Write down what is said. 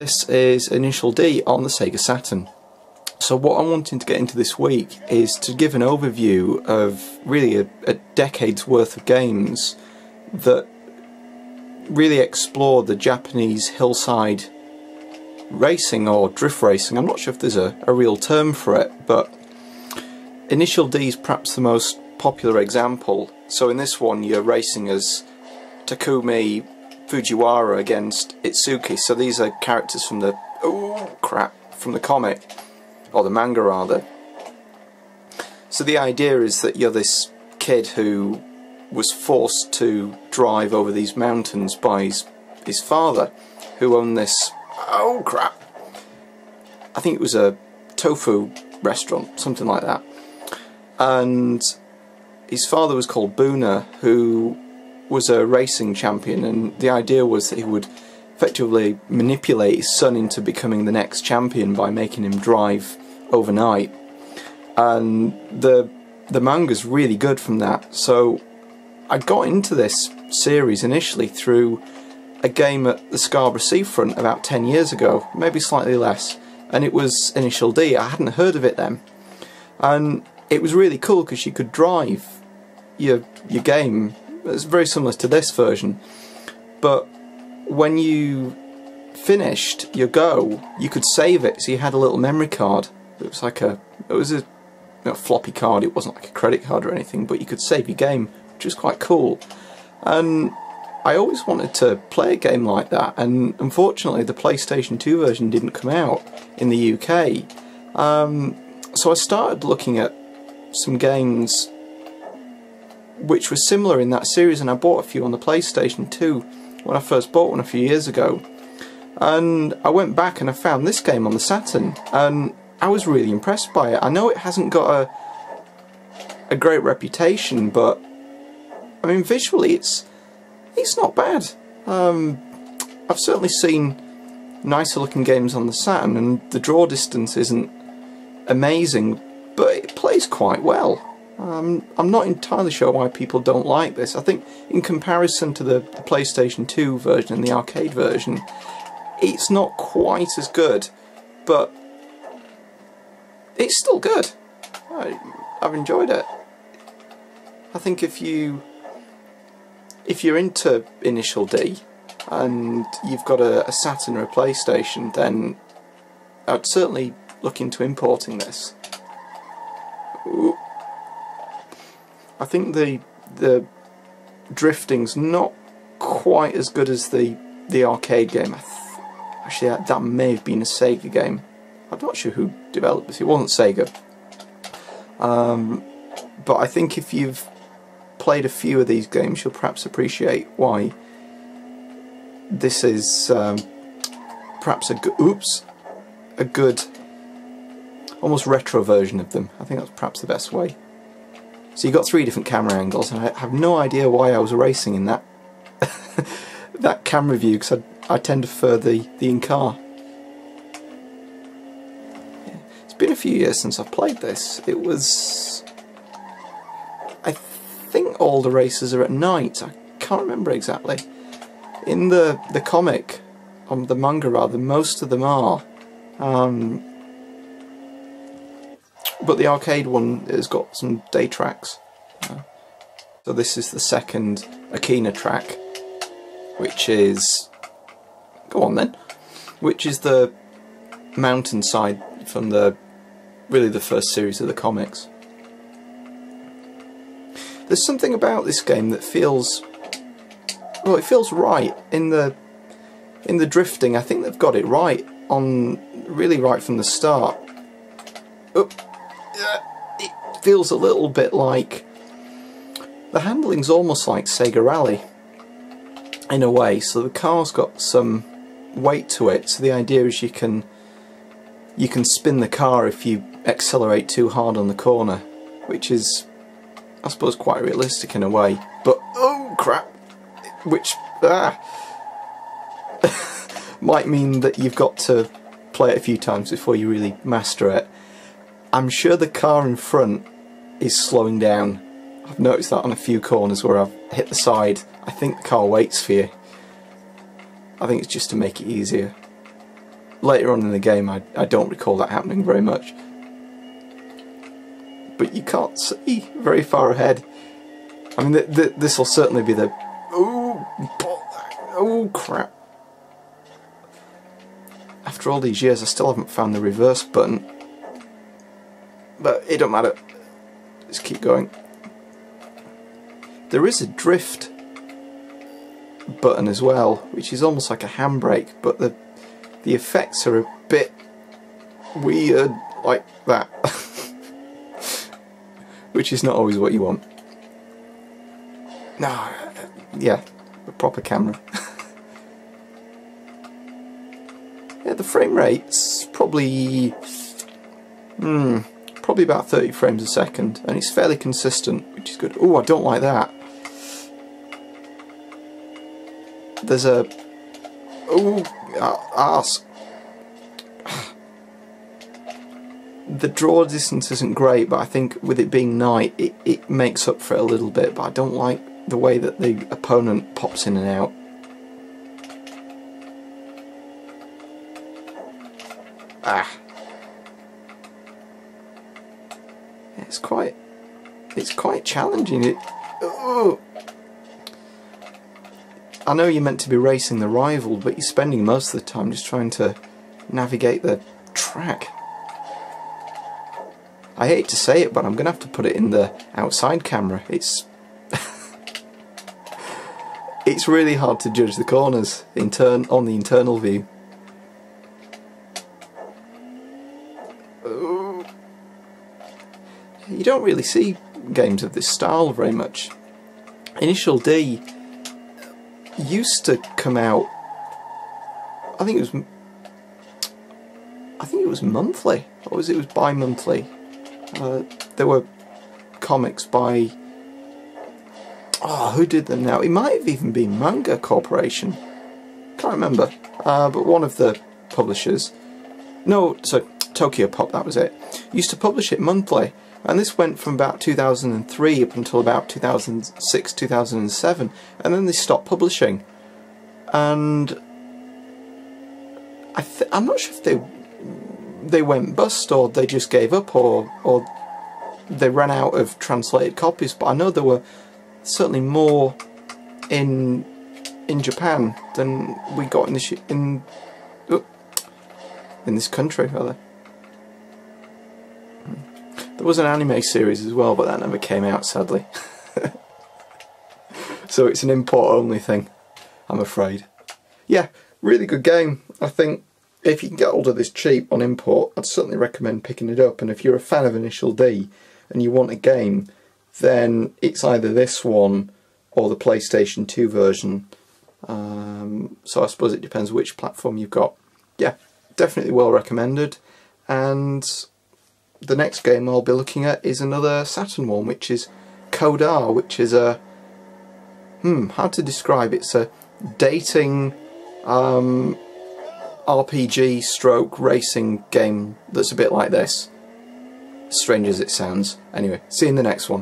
This is Initial D on the Sega Saturn. So what I'm wanting to get into this week is to give an overview of really a decade's worth of games that really explore the Japanese hillside racing or drift racing. I'm not sure if there's a real term for it, but Initial D is perhaps the most popular example. So in this one you're racing as Takumi Fujiwara against Itsuki. So these are characters from the from the comic, or the manga rather. So the idea is that you're this kid who was forced to drive over these mountains by his father, who owned this I think it was a tofu restaurant, something like that. And his father was called Buna, who was a racing champion, and the idea was that he would effectively manipulate his son into becoming the next champion by making him drive overnight. And the manga's really good from that. So I got into this series initially through a game at the Scarborough Seafront about 10 years ago, maybe slightly less, and it was Initial D. I hadn't heard of it then, and it was really cool because you could drive your game. It's very similar to this version, but when you finished your go, you could save it. So you had a little memory card. It was like a floppy card. It wasn't like a credit card or anything, but you could save your game, which was quite cool. And I always wanted to play a game like that, and unfortunately the PlayStation 2 version didn't come out in the UK. So I started looking at some games which were similar in that series, and I bought a few on the PlayStation 2 when I first bought one a few years ago. And I went back and I found this game on the Saturn, and I was really impressed by it. I know it hasn't got a great reputation, but I mean visually it's not bad. I've certainly seen nicer looking games on the Saturn, and the draw distance isn't amazing, but it plays quite well. I'm not entirely sure why people don't like this. I think in comparison to the PlayStation 2 version and the arcade version, it's not quite as good, but it's still good. I've enjoyed it. I think if you're into Initial D and you've got a Saturn or a PlayStation, then I'd certainly look into importing this. Ooh. I think the drifting's not quite as good as the arcade game. Actually, that may have been a Sega game. I'm not sure who developed this. It wasn't Sega. But I think if you've played a few of these games, you'll perhaps appreciate why this is perhaps a good, almost retro version of them. I think that's perhaps the best way. So you've got 3 different camera angles, and I have no idea why I was racing in that that camera view, because I tend to prefer the in-car. Yeah. It's been a few years since I've played this. It was... I think all the races are at night. I can't remember exactly. In the comic, the manga rather, most of them are. But the arcade one has got some day tracks. So this is the second Akina track, which is... go on then. Which is the mountainside from really the first series of the comics. There's something about this game that feels... well, it feels right in the drifting. I think they've got it right really right from the start. It feels a little bit like... the handling's almost like Sega Rally in a way, so the car's got some weight to it. So the idea is you can spin the car if you accelerate too hard on the corner, which is, I suppose, quite realistic in a way. But oh crap, which might mean that you've got to play it a few times before you really master it. I'm sure the car in front is slowing down. I've noticed that on a few corners where I've hit the side. I think the car waits for you. I think it's just to make it easier. later on in the game I don't recall that happening very much. But you can't see very far ahead. I mean, this will certainly be the... Oh crap. After all these years I still haven't found the reverse button. But it don't matter. Let's keep going. There is a drift button as well, which is almost like a handbrake, but the effects are a bit weird like that. Which is not always what you want. No, yeah, a proper camera. Yeah, the frame rate's probably probably about 30 frames a second, and it's fairly consistent, which is good. Oh, I don't like that. There's a... oh, arse. The draw distance isn't great, but I think with it being night, it makes up for it a little bit, but I don't like the way that the opponent pops in and out. Ah. It's quite challenging. Oh. I know you're meant to be racing the rival, but you're spending most of the time just trying to navigate the track. I hate to say it, but I'm going to have to put it in the outside camera. It's it's really hard to judge the corners on the internal view. Oh. You don't really see games of this style very much. Initial D used to come out, I think it was monthly, or it was bi-monthly. There were comics by, who did them now? It might have even been Manga Corporation, can't remember, but one of the publishers, no, so Tokyo Pop, that was it, used to publish it monthly, and this went from about 2003 up until about 2006, 2007, and then they stopped publishing, and I'm not sure if they went bust, or they just gave up, or they ran out of translated copies, but I know there were certainly more in Japan than we got in this country, rather. There was an anime series as well, but that never came out, sadly. So it's an import-only thing, I'm afraid. Yeah, really good game. I think if you can get hold of this cheap on import, I'd certainly recommend picking it up. And if you're a fan of Initial D and you want a game, then it's either this one or the PlayStation 2 version. So I suppose it depends which platform you've got. Yeah, definitely well recommended. And the next game I'll be looking at is another Saturn one, which is Code R, which is a... how to describe it? It's a dating RPG stroke racing game that's a bit like this. Strange as it sounds. Anyway, see you in the next one.